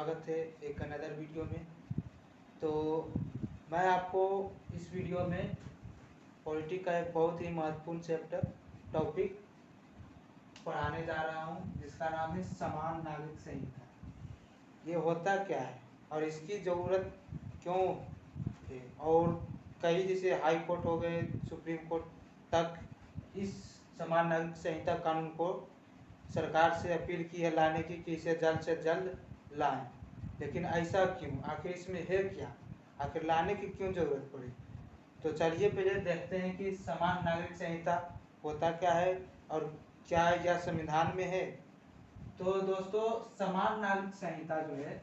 स्वागत है एक अनदर वीडियो में। तो मैं आपको इस वीडियो में पॉलिटिक्स का एक बहुत ही महत्वपूर्ण टॉपिक पढ़ाने जा रहा हूं, जिसका नाम है समान नागरिक संहिता। ये होता क्या है और इसकी ज़रूरत क्यों है, और कई जैसे हाई कोर्ट हो गए, सुप्रीम कोर्ट तक इस समान नागरिक संहिता कानून को सरकार से अपील की है लाने की कि इसे जल्द से जल्द लाएं। लेकिन ऐसा क्यों, आखिर इसमें है क्या, आखिर लाने की क्यों ज़रूरत पड़ी? तो चलिए पहले देखते हैं कि समान नागरिक संहिता होता क्या है और क्या यह संविधान में है। तो दोस्तों, समान नागरिक संहिता जो है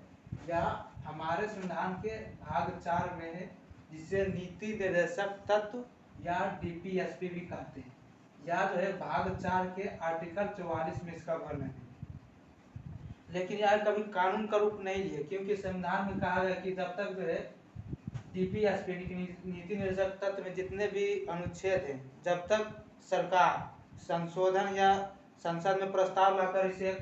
यह हमारे संविधान के भाग 4 में है, जिसे नीति निर्देशक तत्व या डीपीएसपी भी कहते हैं। या जो है भाग 4 के आर्टिकल 44 में इसका वर्णन है। लेकिन यह कभी कानून का रूप नहीं लिए, क्योंकि संविधान में कहा गया कि जब तक जो है डीपीएसपी नीति निर्देशक तत्व में जितने भी अनुच्छेद हैं, जब तक सरकार संशोधन या संसद में प्रस्ताव लाकर इसे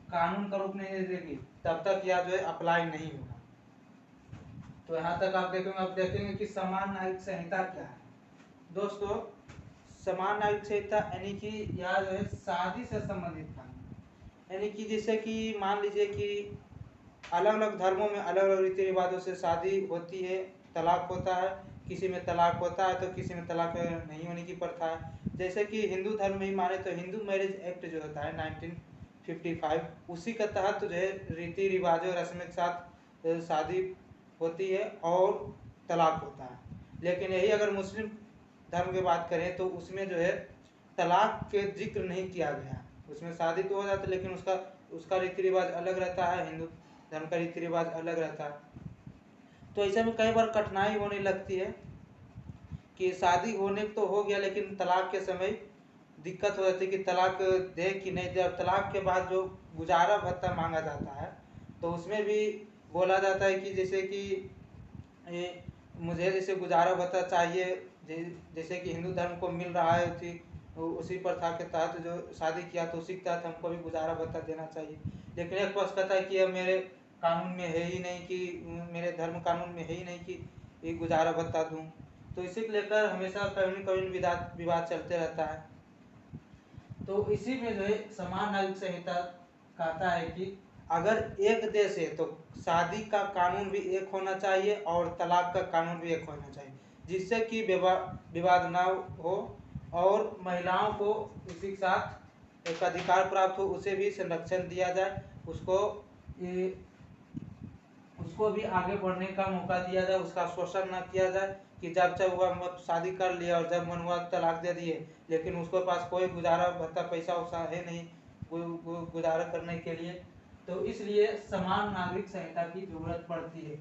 कानून का रूप नहीं दे देगी, तब तक यह जो है अप्लाई नहीं होगा। तो यहाँ तक आप देखेंगे, अब देखेंगे कि समान नागरिक संहिता क्या है। दोस्तों, समान नागरिक संहिता यानी कि यह जो है शादी से संबंधित कानून, यानी कि जैसे कि मान लीजिए कि अलग अलग धर्मों में अलग अलग रीति रिवाजों से शादी होती है, तलाक होता है, किसी में तलाक होता है तो किसी में तलाक नहीं होने की प्रथा है। जैसे कि हिंदू धर्म में ही माने तो हिंदू मैरिज एक्ट जो होता है 1955, उसी के तहत जो है रीति रिवाजों रस्म के साथ शादी होती है और तलाक होता है। लेकिन यही अगर मुस्लिम धर्म की बात करें तो उसमें जो है तलाक के जिक्र नहीं किया गया। उसमें शादी तो हो जाता है लेकिन उसका रीति रिवाज अलग रहता है, हिंदू धर्म का रीति रिवाज अलग रहता है। तो ऐसे में कई बार कठिनाई होने लगती है कि शादी होने तो हो गया, लेकिन तलाक के समय दिक्कत हो जाती है कि तलाक दे कि नहीं दे। तलाक के बाद जो गुजारा भत्ता मांगा जाता है तो उसमें भी बोला जाता है कि जैसे कि मुझे जैसे गुजारा भत्ता चाहिए, जैसे कि हिंदू धर्म को मिल रहा है उसी प्रथा के तहत जो शादी किया तो उसी के तहत हमको भी गुजारा भत्ता देना चाहिए। लेकिन एक पक्ष कहता है कि यह मेरे कानून में है ही नहीं, कि मेरे धर्म कानून में है ही नहीं कि ये गुजारा भत्ता दूं। तो इसी को लेकर हमेशा कभी न कभी विवाद चलते रहता है। तो इसी में जो है समान नागरिक संहिता कहता है कि अगर एक देश है तो शादी का कानून भी एक होना चाहिए और तलाक का कानून भी एक होना चाहिए, जिससे कि विवाद ना हो और महिलाओं को इसी के साथ एक अधिकार प्राप्त हो, उसे भी संरक्षण दिया जाए, उसको भी आगे बढ़ने का मौका दिया जाए, उसका शोषण ना किया जाए कि जब चाहे हुआ शादी कर लिया और जब मन हुआ तलाक दे दिए, लेकिन उसके पास कोई गुजारा भत्ता पैसा वैसा है नहीं गुजारा करने के लिए। तो इसलिए समान नागरिक संहिता की जरूरत पड़ती है।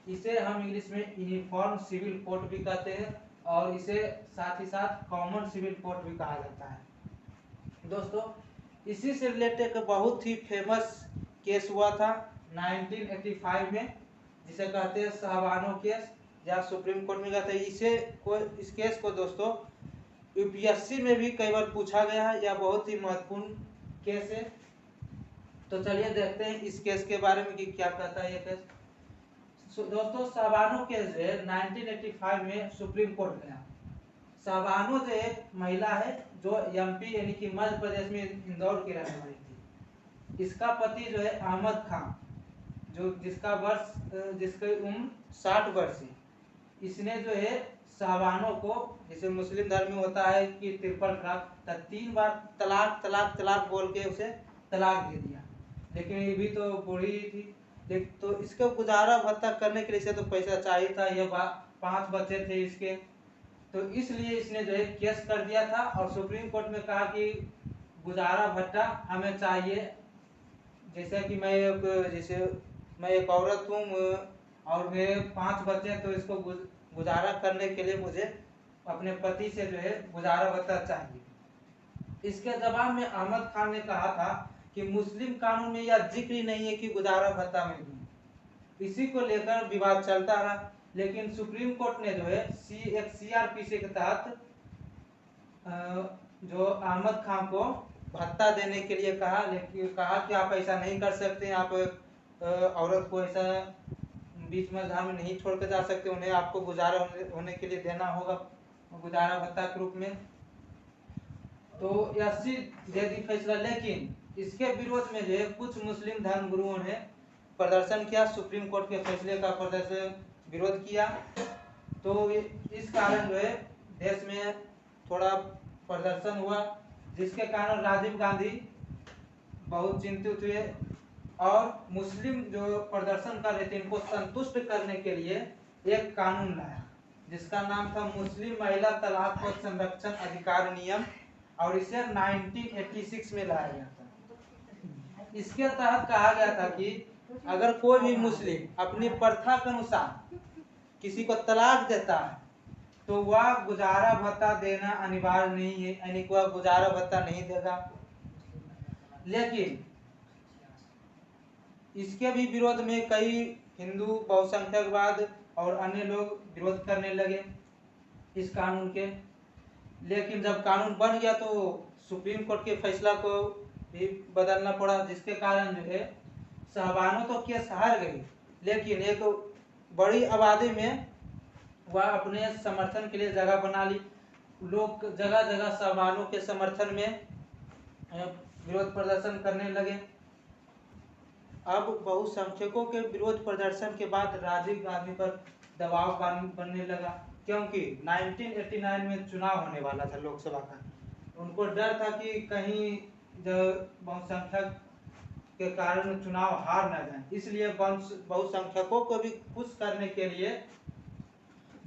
इसे हम इंग्लिश में यूनिफॉर्म सिविल कोड भी कहते हैं और इसे साथ ही साथ कॉमन सिविल कोड भी कहा जाता है। दोस्तों, इसी से रिलेटेड एक बहुत ही फेमस केस हुआ था 1985 में, जिसे कहते हैं शाहबानो केस, या सुप्रीम कोर्ट में कहते हैं। इस केस को दोस्तों यूपीएससी में भी कई बार पूछा गया है, यह बहुत ही महत्वपूर्ण केस है। तो चलिए देखते हैं इस केस के बारे में कि क्या कहता है ये केस। दोस्तों, शाहबानो केस है 1985 में सुप्रीम कोर्ट गया। शाहबानो जो एक महिला है जो एमपी यानी कि मध्य प्रदेश में इंदौर की रहने वाली थी। इसका पति जो है अहमद खान, जिसकी उम्र 60 वर्ष है। इसने जो है शाहबानो को, जैसे मुस्लिम धर्म में होता है कि 53 तलाक, 3 बार तलाक तलाक तलाक बोल के उसे तलाक दे दिया। लेकिन ये भी तो बूढ़ी थी, तो इसको गुजारा भत्ता करने के लिए इसे तो पैसा चाहिए था, ये 5 बच्चे थे इसके, तो इसलिए इसने जो है केस कर दिया था और सुप्रीम कोर्ट में कहा कि गुजारा भत्ता हमें चाहिए। जैसे कि मैं एक औरत हूँ और मेरे 5 बच्चे, तो इसको गुजारा करने के लिए मुझे अपने पति से जो है गुजारा भत्ता चाहिए। इसके जवाब में अहमद खान ने कहा था कि मुस्लिम कानून में यह जिक्र ही नहीं है कि गुजारा भत्ता मैं दूं। इसी को लेकर विवाद चलता रहा, लेकिन सुप्रीम कोर्ट ने जो है एक सीआरपीसी के तहत जो अहमद खान को भत्ता देने के लिए कहा, लेकिन कहा कि आप ऐसा नहीं कर सकते, आप औरत को ऐसा बीच मझधार में नहीं छोड़ के जा सकते, उन्हें आपको गुजारा होने के लिए देना होगा गुजारा भत्ता के रूप में। तो एससी दे दी फैसला, लेकिन इसके विरोध में जो है कुछ मुस्लिम धर्म गुरुओं ने प्रदर्शन किया, सुप्रीम कोर्ट के फैसले का प्रदर्शन विरोध किया। तो इस कारण जो है देश में थोड़ा प्रदर्शन हुआ, जिसके कारण राजीव गांधी बहुत चिंतित हुए और मुस्लिम जो प्रदर्शन कर रहे थे इनको संतुष्ट करने के लिए एक कानून लाया, जिसका नाम था मुस्लिम महिला तलाक और संरक्षण अधिकार नियम, और इसे 1986 में लाया गया था। इसके तहत कहा गया था कि अगर कोई भी मुस्लिम अपनी प्रथा के अनुसार किसी को तलाक देता है तो वह गुजारा भत्ता देना अनिवार्य नहीं है, यानी कि वह गुजारा भत्ता नहीं देगा। लेकिन इसके भी विरोध में कई हिंदू बहुसंख्यकवाद और अन्य लोग विरोध करने लगे इस कानून के। लेकिन जब कानून बन गया तो सुप्रीम कोर्ट के फैसला को भी बदलना पड़ा, जिसके कारण जो है शहबानो तो केस हार गई, लेकिन एक बड़ी आबादी में वह अपने समर्थन के लिए जगह बना ली। लोग जगह जगह शहबानो के समर्थन में विरोध प्रदर्शन करने लगे। अब बहुसंख्यकों के विरोध प्रदर्शन के बाद राजीव गांधी पर दबाव बनने लगा, क्योंकि 1989 में चुनाव होने वाला था लोकसभा का। उनको डर था कि कहीं बहुसंख्यक के कारण चुनाव हार न जाए, इसलिए बहुसंख्यकों को भी खुश करने के लिए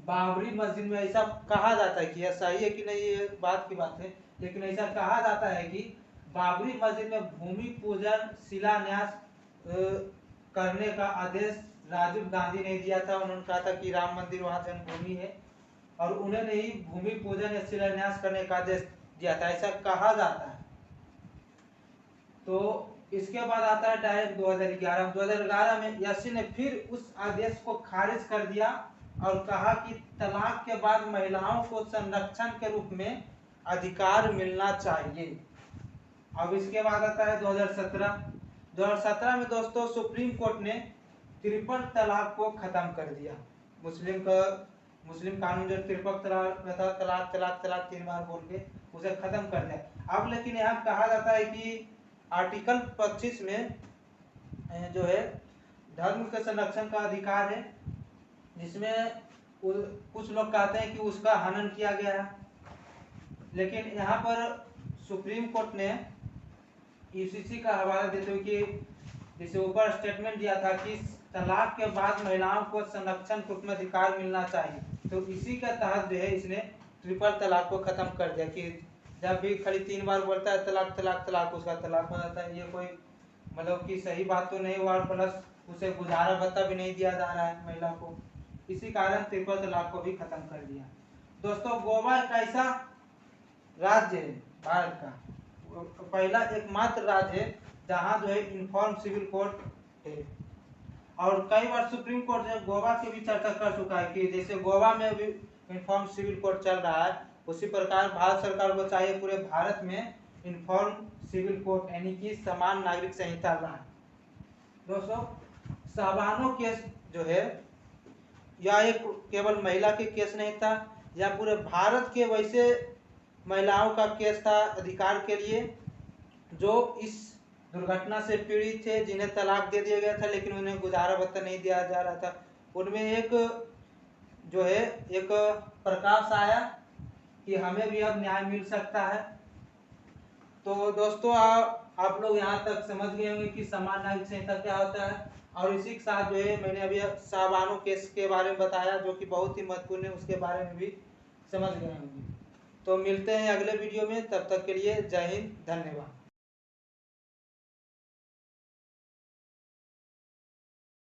बाबरी मस्जिद में, ऐसा कहा जाता है कि ऐसा ही है कि नहीं ये बात की बात है, लेकिन ऐसा कहा जाता है कि बाबरी मस्जिद में भूमि पूजन शिलान्यास करने का आदेश राजीव गांधी ने दिया था। उन्होंने कहा था कि राम मंदिर वहां जन्मभूमि है और उन्होंने ही भूमि पूजन या शिलान्यास करने का आदेश दिया था, ऐसा कहा जाता है। तो इसके बाद आता है डायरेक्ट 2011 में एससी ने फिर उस आदेश को खारिज कर दिया और कहा कि तलाक के बाद महिलाओं को संरक्षण के रूप में अधिकार मिलना चाहिए। अब इसके बाद आता है 2017 में दोस्तों सुप्रीम कोर्ट ने ट्रिपल तलाक को खत्म कर दिया। मुस्लिम कानून जो ट्रिपल तलाक था, तलाक तलाक तलाक 3 बार बोल के उसे खत्म कर दिया। अब लेकिन यहाँ कहा जाता है कि आर्टिकल 25 में जो है धर्म के संरक्षण का अधिकार है, जिसमें कुछ लोग कहते हैं कि उसका हनन किया गया है। लेकिन यहाँ पर सुप्रीम कोर्ट ने यूसीसी का हवाला देते हुए कि जिसे ऊपर स्टेटमेंट दिया था कि तलाक के बाद महिलाओं को संरक्षण के रूप में अधिकार मिलना चाहिए, तो इसी के तहत जो है इसने ट्रिपल तलाक को खत्म कर दिया कि जब भी खाली 3 बार बोलता है तलाक तलाक तलाक उसका तलाक हो जाता है। ये कोई मतलब कि सही बात तो नहीं हुआ, प्लस उसे गुजारा भत्ता भी नहीं दिया जा रहा है महिला को, इसी कारण ट्रिपल तलाक को भी खत्म कर दिया। दोस्तों गोवा एक ऐसा राज्य है भारत का पहला एकमात्र राज्य है जहाँ जो है इन्फॉर्म सिविल कोर्ट है, और कई बार सुप्रीम कोर्ट जो गोवा की भी चर्चा कर चुका है कि जैसे गोवा में भी इन्फॉर्म सिविल कोर्ट चल रहा है, उसी प्रकार भारत सरकार को चाहिए पूरे भारत में इन्फॉर्म सिविल कोर्ट यानी कि समान नागरिक संहिता लाए। दोस्तों शहबानो केस जो है यह एक केवल महिला के केस नहीं था, यह पूरे भारत के वैसे महिलाओं का केस था अधिकार के लिए जो इस दुर्घटना से पीड़ित थे, जिन्हें तलाक दे दिया गया था लेकिन उन्हें गुजारा भत्ता नहीं दिया जा रहा था। उनमें एक जो है एक प्रकाश आया कि हमें भी अब न्याय मिल सकता है। तो दोस्तों आप लोग यहाँ तक समझ गए होंगे कि समान नागरिक संहिता क्या होता है, और इसी के साथ जो है मैंने अभी शहबानो केस के बारे में बताया जो कि बहुत ही महत्वपूर्ण है, उसके बारे में भी समझ गए होंगे। तो मिलते हैं अगले वीडियो में, तब तक के लिए जय हिंद, धन्यवाद।